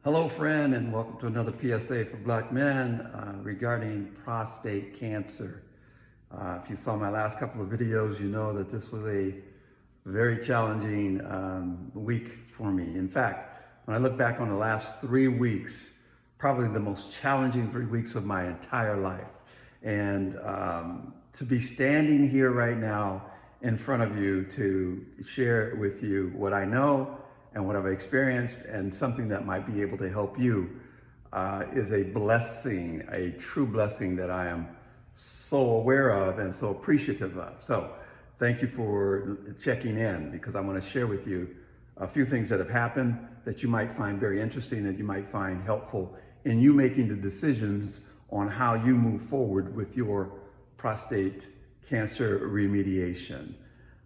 Hello, friend, and welcome to another PSA for Black men regarding prostate cancer. If you saw my last couple of videos, you know that this was a very challenging week for me. In fact, when I look back on the last 3 weeks, probably the most challenging 3 weeks of my entire life. And to be standing here right now in front of you to share with you what I know and what I've experienced and something that might be able to help you is a blessing, a true blessing that I am so aware of and so appreciative of. So thank you for checking in, because I want to share with you a few things that have happened that you might find very interesting, that you might find helpful in you making the decisions on how you move forward with your prostate cancer remediation.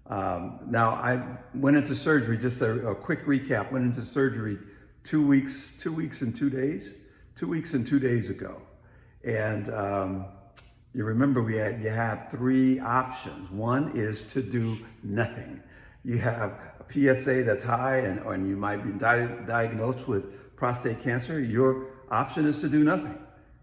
Now, I went into surgery, just a quick recap, went into surgery 2 weeks and 2 days, 2 weeks and 2 days ago. And you remember you had 3 options. One is to do nothing. You have a PSA that's high and you might be diagnosed with prostate cancer. Your option is to do nothing.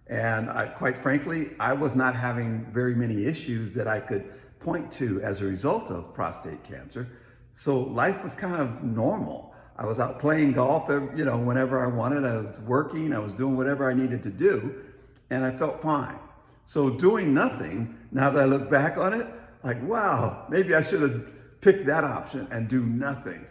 And quite frankly, I was not having very many issues that I could point to as a result of prostate cancer. So life was kind of normal. I was out playing golf, whenever I wanted. I was working, I was doing whatever I needed to do, and I felt fine. So doing nothing, now that I look back on it, like, wow, maybe I should have picked that option and do nothing.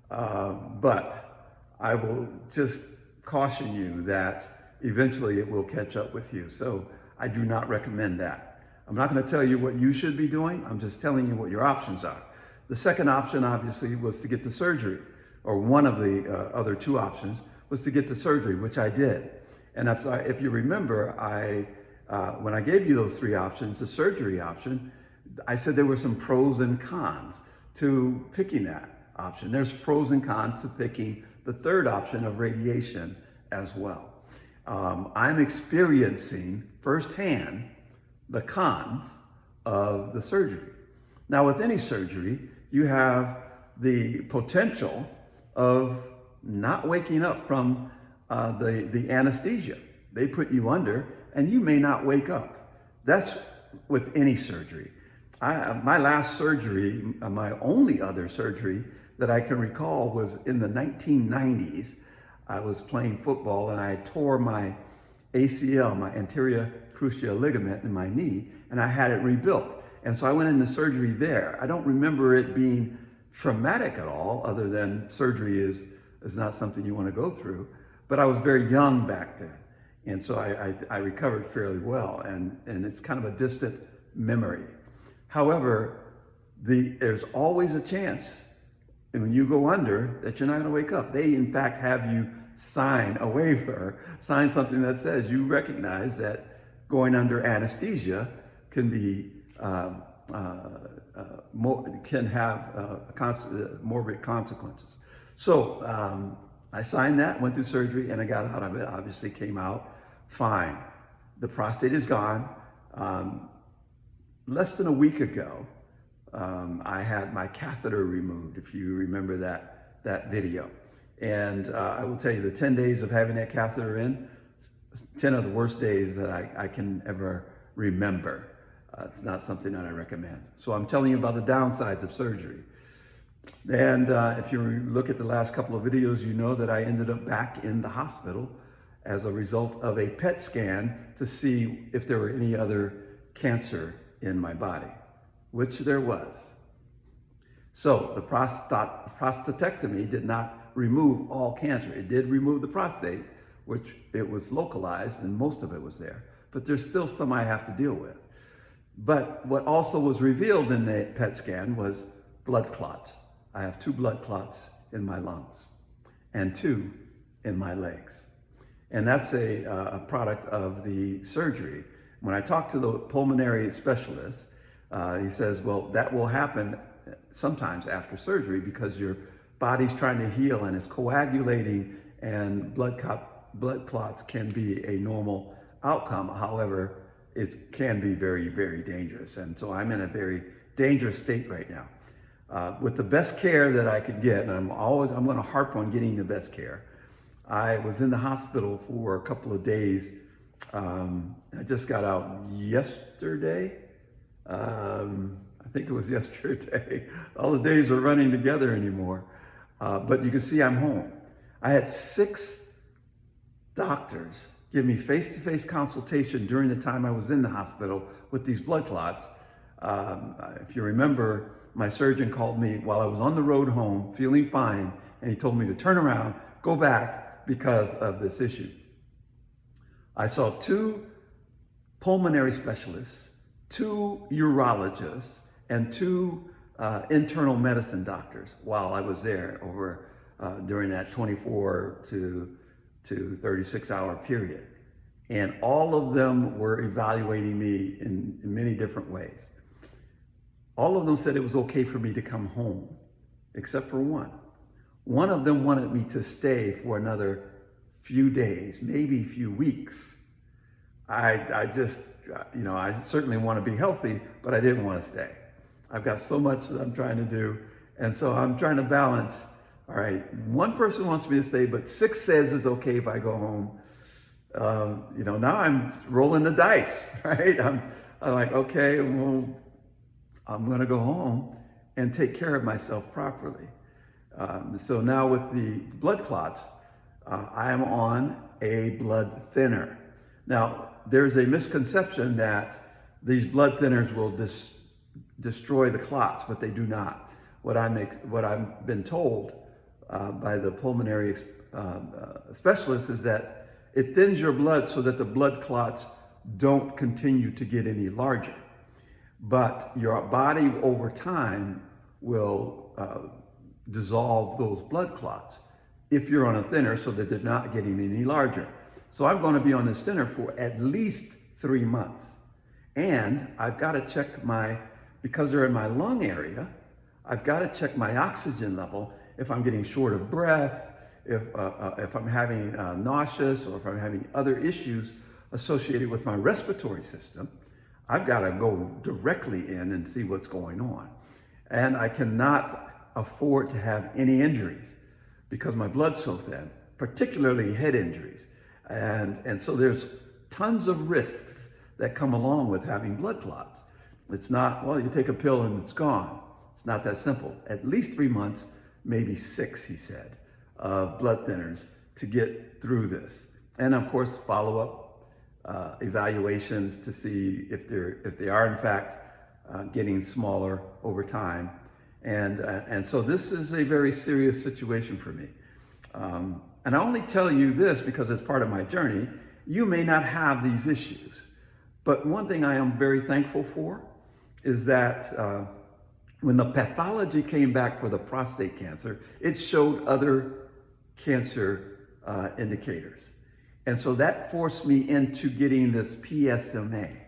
But I will just caution you that eventually it will catch up with you. So I do not recommend that. I'm not going to tell you what you should be doing. I'm just telling you what your options are. The second option, obviously, was to get the surgery, or one of the other 2 options was to get the surgery, which I did. And if you remember, when I gave you those 3 options, the surgery option, I said there were some pros and cons to picking that option. There's pros and cons to picking the third option of radiation as well. I'm experiencing firsthand the cons of the surgery. Now, with any surgery, you have the potential of not waking up from the anesthesia. They put you under and you may not wake up. That's with any surgery. My last surgery, my only other surgery that I can recall, was in the 1990s. I was playing football and I tore my ACL, my anterior cruciate ligament, in my knee, and I had it rebuilt. And so I went into surgery there. I don't remember it being traumatic at all, other than surgery is not something you want to go through. But I was very young back then. And so I recovered fairly well, and it's kind of a distant memory. However, there's always a chance, and when you go under, that you're not going to wake up. They, in fact, have you sign a waiver, sign something that says you recognize that going under anesthesia can be can have morbid consequences. So I signed that, went through surgery, and I got out of it. Obviously, came out fine. The prostate is gone. Less than a week ago, I had my catheter removed, if you remember that video. And I will tell you, the 10 days of having that catheter in, 10 of the worst days that I can ever remember. It's not something that I recommend. So I'm telling you about the downsides of surgery. And if you look at the last couple of videos, you know that I ended up back in the hospital as a result of a PET scan to see if there were any other cancer in my body, which there was. So the prostatectomy did not remove all cancer. It did remove the prostate, which it was localized and most of it was there. But there's still some I have to deal with. But what also was revealed in the PET scan was blood clots. I have 2 blood clots in my lungs and 2 in my legs. And that's a product of the surgery. When I talked to the pulmonary specialist, he says, well, that will happen sometimes after surgery because your body's trying to heal and it's coagulating, and blood clots can be a normal outcome. However, it can be very, very dangerous. And so I'm in a very dangerous state right now. With the best care that I could get, and I'm going to harp on getting the best care, I was in the hospital for a couple of days. I just got out yesterday. I think it was yesterday. All the days are running together anymore. But you can see I'm home. I had 6 doctors give me face-to-face consultation during the time I was in the hospital with these blood clots. If you remember, my surgeon called me while I was on the road home, feeling fine, and he told me to turn around, go back because of this issue. I saw 2 pulmonary specialists, 2 urologists, and 2 internal medicine doctors while I was there over during that 24 to 36 hour period. And all of them were evaluating me in many different ways. All of them said it was okay for me to come home, except for one. One of them wanted me to stay for another few days, maybe a few weeks. I just, I certainly want to be healthy, but I didn't want to stay. I've got so much that I'm trying to do. And so I'm trying to balance. All right, one person wants me to stay, but 6 says it's okay if I go home. Now I'm rolling the dice, right? I'm like, okay, well, I'm gonna go home and take care of myself properly. So now with the blood clots, I am on a blood thinner. Now, there's a misconception that these blood thinners will destroy the clots, but they do not. What I've been told by the pulmonary specialist is that it thins your blood so that the blood clots don't continue to get any larger. But your body over time will dissolve those blood clots if you're on a thinner so that they're not getting any larger. So I'm going to be on this thinner for at least 3 months. And I've got to check because they're in my lung area, I've got to check my oxygen level if I'm getting short of breath, if I'm having nauseous, or if I'm having other issues associated with my respiratory system. I've got to go directly in and see what's going on. And I cannot afford to have any injuries because my blood's so thin, particularly head injuries. And so there's tons of risks that come along with having blood clots. It's not, well, you take a pill and it's gone. It's not that simple. At least 3 months, maybe 6, he said, of blood thinners to get through this. And of course, follow-up evaluations to see if they are in fact getting smaller over time. And so this is a very serious situation for me. And I only tell you this because it's part of my journey. You may not have these issues, but one thing I am very thankful for is that when the pathology came back for the prostate cancer, it showed other cancer indicators. And so that forced me into getting this PSMA.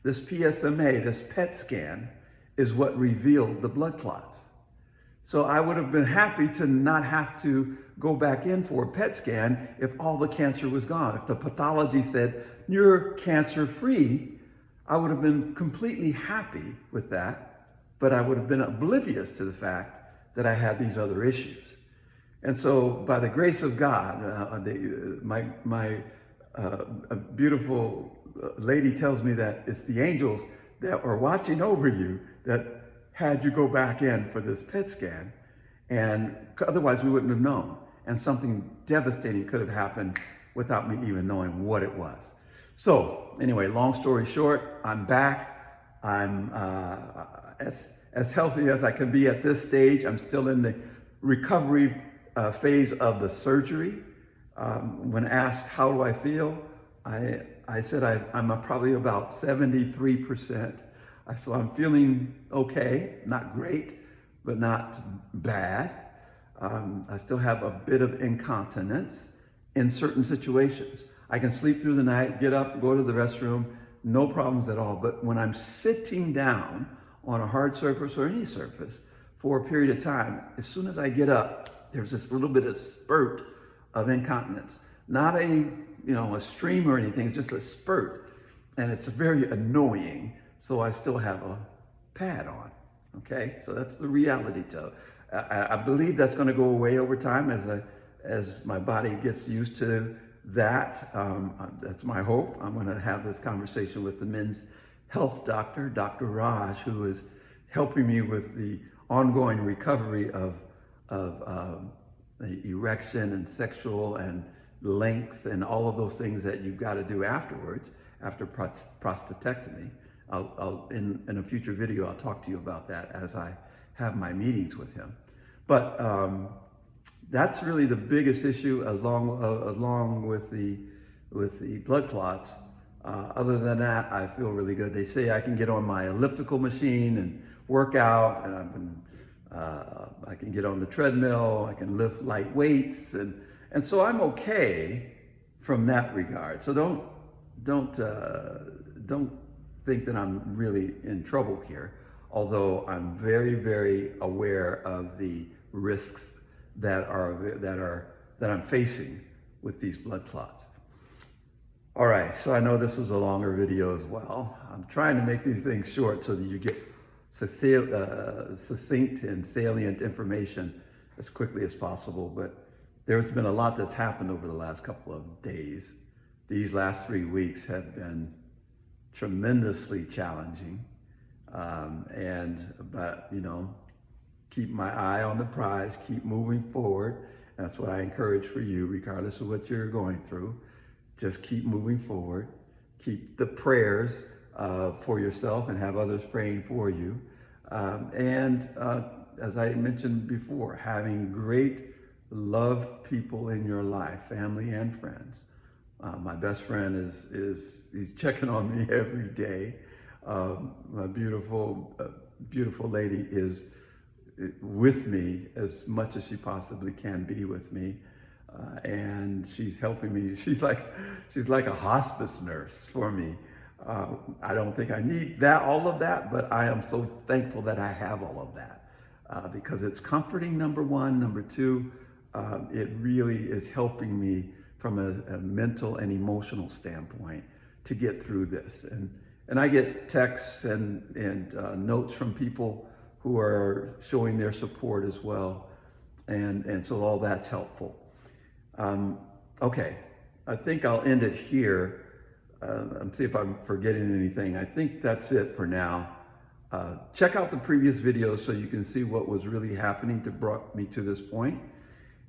This PSMA, this PET scan, is what revealed the blood clots. So I would have been happy to not have to go back in for a PET scan if all the cancer was gone. If the pathology said, you're cancer-free, I would have been completely happy with that, but I would have been oblivious to the fact that I had these other issues. And so by the grace of God, a beautiful lady tells me that it's the angels that are watching over you that had you go back in for this PET scan, and otherwise we wouldn't have known. And something devastating could have happened without me even knowing what it was. So anyway, long story short, I'm back. I'm as healthy as I can be at this stage. I'm still in the recovery phase of the surgery. When asked, how do I feel? I said I'm probably about 73%. So I'm feeling okay, not great, but not bad. I still have a bit of incontinence in certain situations. I can sleep through the night, get up, go to the restroom, no problems at all. But when I'm sitting down on a hard surface or any surface for a period of time, as soon as I get up, there's this little bit of spurt of incontinence. Not a stream or anything, it's just a spurt. And it's very annoying. So I still have a pad on, okay? So that's the reality to it. I believe that's gonna go away over time as my body gets used to that, that's my hope. I'm going to have this conversation with the men's health doctor, Dr. Raj, who is helping me with the ongoing recovery of the erection and sexual and length and all of those things that you've got to do afterwards, after prostatectomy. In a future video, I'll talk to you about that as I have my meetings with him. But that's really the biggest issue, along with the blood clots. Other than that, I feel really good. They say I can get on my elliptical machine and work out, and I can get on the treadmill, I can lift light weights, and so I'm okay from that regard. So don't think that I'm really in trouble here, although I'm very, very aware of the risks that I'm facing with these blood clots. All right, so I know this was a longer video as well. I'm trying to make these things short so that you get succinct and salient information as quickly as possible, but there's been a lot that's happened over the last couple of days. These last 3 weeks have been tremendously challenging, but you know, keep my eye on the prize, keep moving forward. That's what I encourage for you, regardless of what you're going through. Just keep moving forward. Keep the prayers for yourself and have others praying for you. As I mentioned before, having great love people in your life, family and friends. My best friend he's checking on me every day. My beautiful lady is with me as much as she possibly can be with me. And she's helping me. She's like a hospice nurse for me. I don't think I need all of that, but I am so thankful that I have all of that, because it's comforting, number one. Number two, it really is helping me from a mental and emotional standpoint to get through this. And I get texts and notes from people who are showing their support as well. And so all that's helpful. Okay, I think I'll end it here. See if I'm forgetting anything. I think that's it for now. Check out the previous videos so you can see what was really happening to brought me to this point.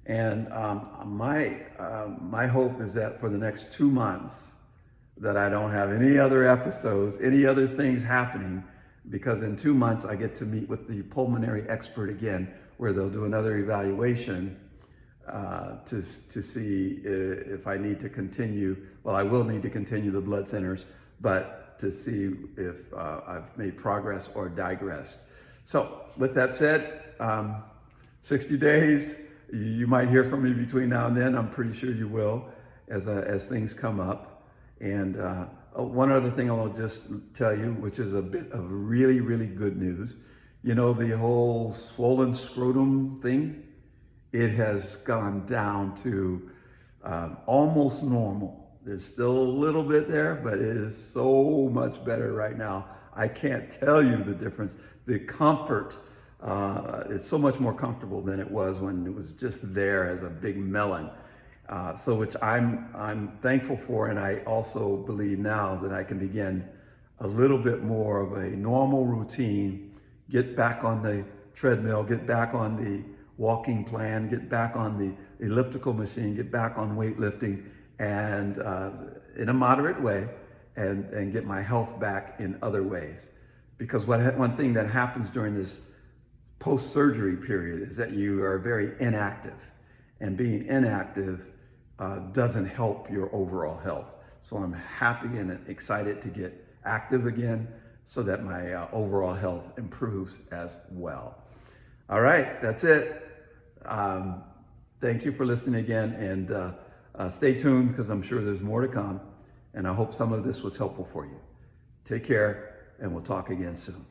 And my hope is that for the next 2 months that I don't have any other episodes, any other things happening, because in 2 months I get to meet with the pulmonary expert again, where they'll do another evaluation to see if I need to continue. Well, I will need to continue the blood thinners, but to see if I've made progress or digressed. So with that said, 60 days, you might hear from me between now and then. I'm pretty sure you will, as things come up. And one other thing I will just tell you, which is a bit of really, really good news. You know, the whole swollen scrotum thing, it has gone down to almost normal. There's still a little bit there, but it is so much better right now. I can't tell you the difference. The comfort is so much more comfortable than it was when it was just there as a big melon. So which I'm thankful for, and I also believe now that I can begin a little bit more of a normal routine, get back on the treadmill, get back on the walking plan, get back on the elliptical machine, get back on weightlifting, and in a moderate way, and get my health back in other ways. Because one thing that happens during this post-surgery period is that you are very inactive, and being inactive doesn't help your overall health. So I'm happy and excited to get active again so that my overall health improves as well. All right, that's it. Thank you for listening again, and stay tuned, because I'm sure there's more to come, and I hope some of this was helpful for you. Take care, and we'll talk again soon.